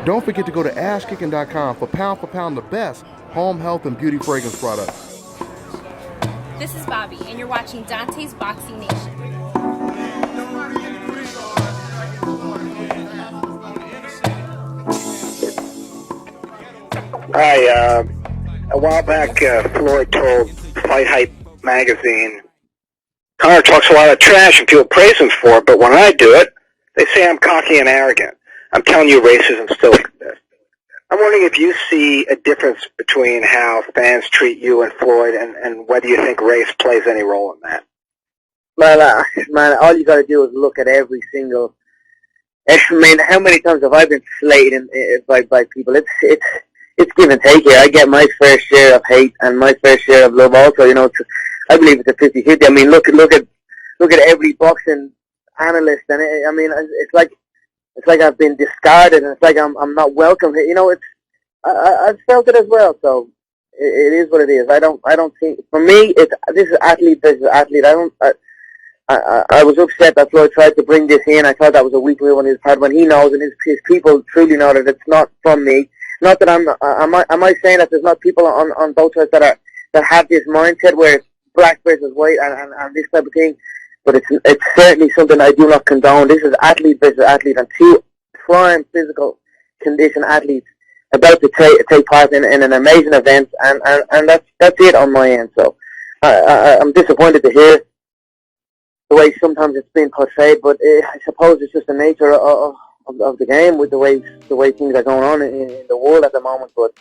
Don't forget to go to ashkicking.com for pound the best home health and beauty fragrance products. This is Bobby, and you're watching Dante's Boxing Nation. Hi, a while back, Floyd told Fight Hype magazine, Conor talks a lot of trash and people praise him for it, but when I do it, they say I'm cocky and arrogant. I'm telling you, racism still exists. I'm wondering if you see a difference between how fans treat you and Floyd, and whether you think race plays any role in that. Well, man, all you got to do is look at every single. I mean, how many times have I been slated by people? It's give and take here. I get my fair share of hate and my fair share of love. Also, I believe it's a 50-50. I mean, look at every boxing analyst, and I mean, it's like I've been discarded, and it's like I'm not welcome here. I've felt it as well. So it is what it is. I don't think, for me, this is athlete versus athlete. I was upset that Floyd tried to bring this in. I thought that was a weak move on his part when he knows and his people truly know that it's not from me. Not that am I saying that there's not people on both sides that have this mindset where it's black versus white and this type of thing, but it's certainly something I do not condone. This is athlete versus athlete, and two prime physical condition athletes about to take part in an amazing event, and that's it on my end. So I'm disappointed to hear the way sometimes it's been portrayed, but I suppose it's just the nature of the game with the way things are going on in the world at the moment. But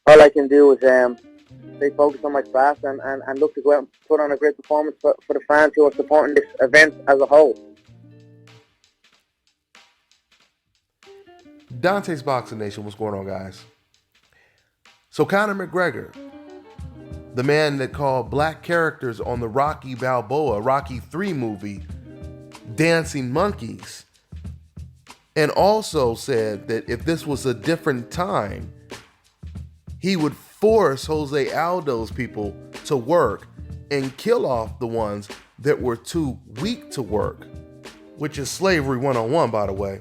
all I can do is stay focused on my craft and look to go out and put on a great performance for the fans who are supporting this event as a whole. Dante's Boxing Nation, what's going on, guys? So Conor McGregor, the man that called black characters on the Rocky Rocky 3 movie, dancing monkeys, and also said that if this was a different time, he would force Jose Aldo's people to work and kill off the ones that were too weak to work, which is slavery 101, by the way.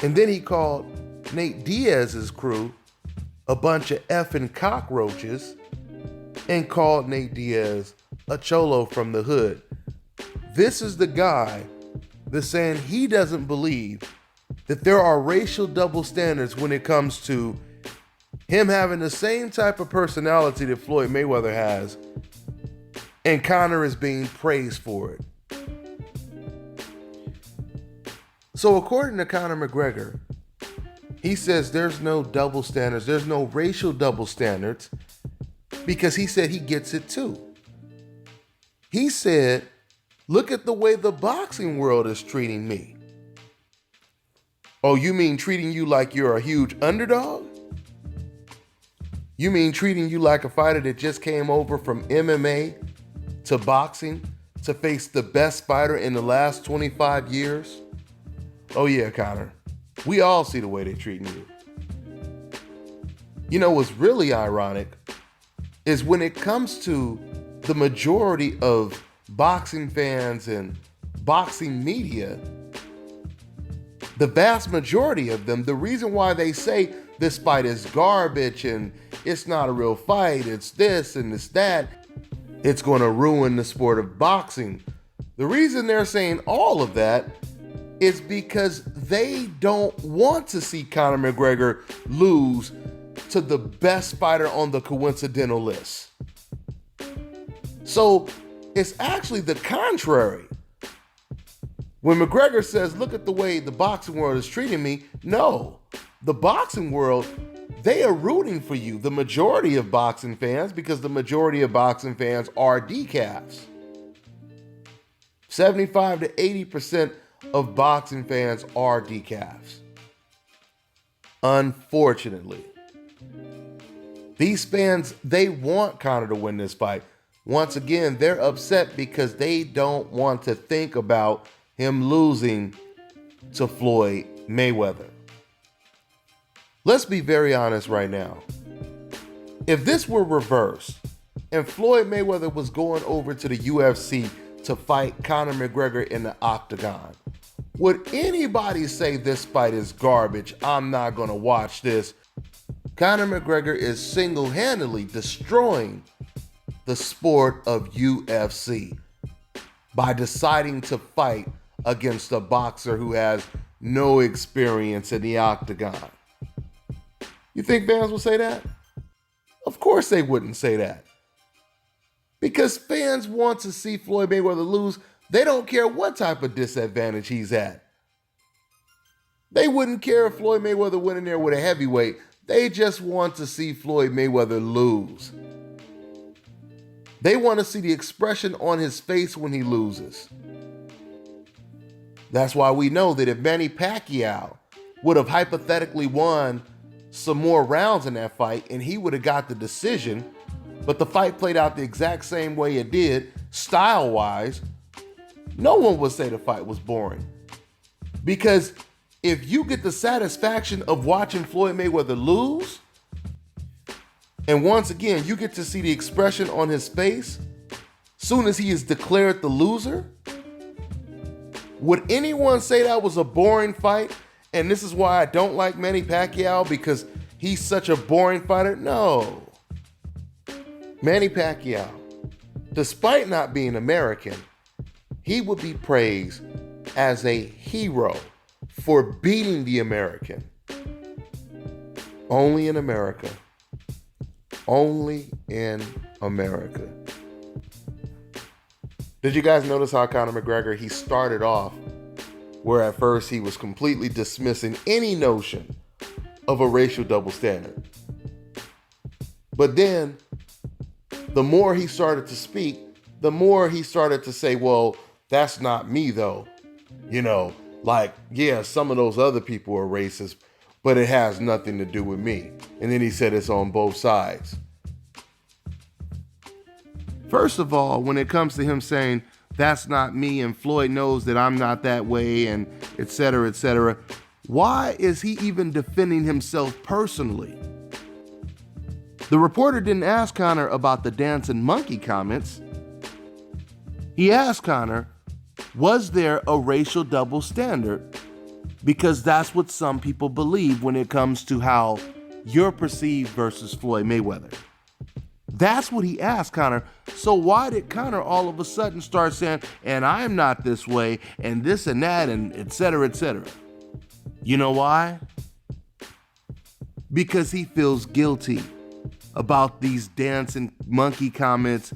And then he called Nate Diaz's crew a bunch of effing cockroaches and called Nate Diaz a cholo from the hood. This is the guy that's saying he doesn't believe that there are racial double standards when it comes to him having the same type of personality that Floyd Mayweather has, and Conor is being praised for it. So according to Conor McGregor, he says there's no double standards, there's no racial double standards, because he said he gets it too. He said, look at the way the boxing world is treating me. Oh, you mean treating you like you're a huge underdog? You mean treating you like a fighter that just came over from MMA to boxing to face the best fighter in the last 25 years? Oh yeah, Conor. We all see the way they're treating you. You know what's really ironic is when it comes to the majority of boxing fans and boxing media, the vast majority of them, the reason why they say this fight is garbage and it's not a real fight, it's this and it's that, it's going to ruin the sport of boxing. The reason they're saying all of that is because they don't want to see Conor McGregor lose to the best fighter on the coincidental list. So it's actually the contrary. When McGregor says, look at the way the boxing world is treating me, no, the boxing world, they are rooting for you, the majority of boxing fans, because the majority of boxing fans are decafs. 75 to 80% of boxing fans are decafs. Unfortunately, these fans, they want Conor to win this fight. Once again, they're upset because they don't want to think about him losing to Floyd Mayweather. Let's be very honest right now. If this were reversed and Floyd Mayweather was going over to the UFC to fight Conor McGregor in the octagon, Would anybody say this fight is garbage? I'm not going to watch this. Conor McGregor is single-handedly destroying the sport of UFC by deciding to fight against a boxer who has no experience in the octagon. You think fans will say that? Of course they wouldn't say that. Because fans want to see Floyd Mayweather lose. They don't care what type of disadvantage he's at. They wouldn't care if Floyd Mayweather went in there with a heavyweight. They just want to see Floyd Mayweather lose. They want to see the expression on his face when he loses. That's why we know that if Manny Pacquiao would have hypothetically won some more rounds in that fight and he would have got the decision, but the fight played out the exact same way it did, style-wise, no one would say the fight was boring. Because if you get the satisfaction of watching Floyd Mayweather lose, and once again, you get to see the expression on his face soon as he is declared the loser, would anyone say that was a boring fight? And this is why I don't like Manny Pacquiao, because he's such a boring fighter? No. Manny Pacquiao, despite not being American, he would be praised as a hero for beating the American. Only in America. Only in America. Did you guys notice how Conor McGregor, he started off where at first he was completely dismissing any notion of a racial double standard. But then, the more he started to speak, the more he started to say, well, that's not me though. You know, like, yeah, some of those other people are racist, but it has nothing to do with me. And then he said it's on both sides. First of all, when it comes to him saying, that's not me, and Floyd knows that I'm not that way, and et cetera, why is he even defending himself personally? The reporter didn't ask Conor about the dancing monkey comments. He asked Conor, was there a racial double standard? Because that's what some people believe when it comes to how you're perceived versus Floyd Mayweather. That's what he asked Conor. So why did Conor all of a sudden start saying, and I'm not this way, and this and that, and et cetera, et cetera? You know why? Because he feels guilty about these dancing monkey comments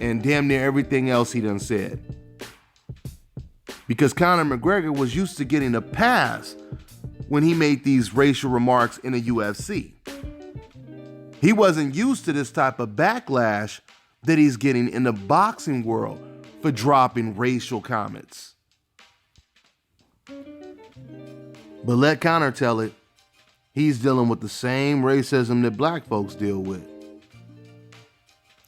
and damn near everything else he done said. Because Conor McGregor was used to getting a pass when he made these racial remarks in the UFC. He wasn't used to this type of backlash that he's getting in the boxing world for dropping racial comments. But let Conor tell it, he's dealing with the same racism that black folks deal with.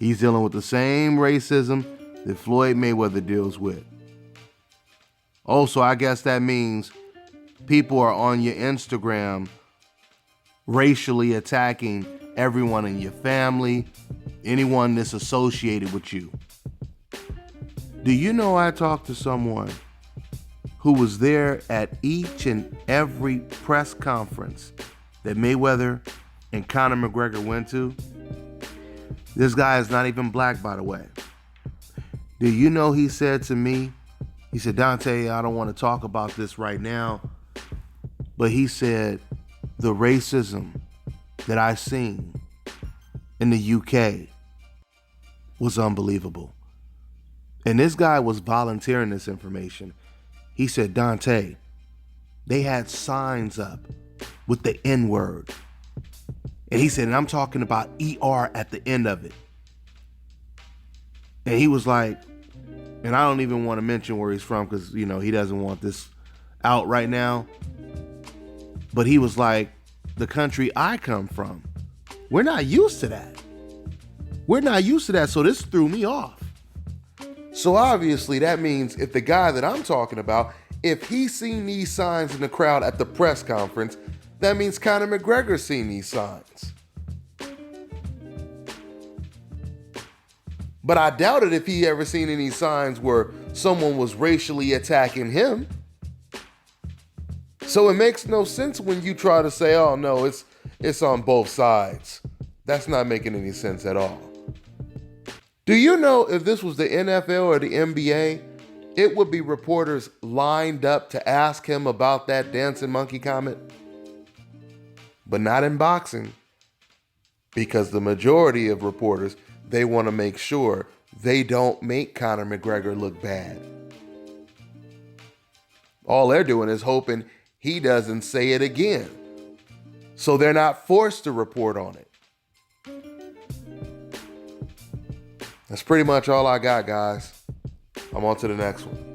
He's dealing with the same racism that Floyd Mayweather deals with. Also, I guess that means people are on your Instagram racially attacking everyone in your family, anyone that's associated with you. Do you know I talked to someone who was there at each and every press conference that Mayweather and Conor McGregor went to? This guy is not even black, by the way. Do you know he said to me, he said, Dante, I don't want to talk about this right now, but he said, the racism that I seen in the UK was unbelievable. And this guy was volunteering this information. He said, Dante, they had signs up with the N-word. And he said, and I'm talking about ER at the end of it. And he was like, and I don't even want to mention where he's from because, you know, he doesn't want this out right now. But he was like, the country I come from, we're not used to that. We're not used to that, so this threw me off. So obviously that means if the guy that I'm talking about, if he's seen these signs in the crowd at the press conference, that means Conor McGregor's seen these signs. But I doubted if he ever seen any signs where someone was racially attacking him. So it makes no sense when you try to say, oh no, it's on both sides. That's not making any sense at all. Do you know if this was the NFL or the NBA, it would be reporters lined up to ask him about that dancing monkey comment? But not in boxing, because the majority of reporters, they want to make sure they don't make Conor McGregor look bad. All they're doing is hoping he doesn't say it again, so they're not forced to report on it. That's pretty much all I got, guys. I'm on to the next one.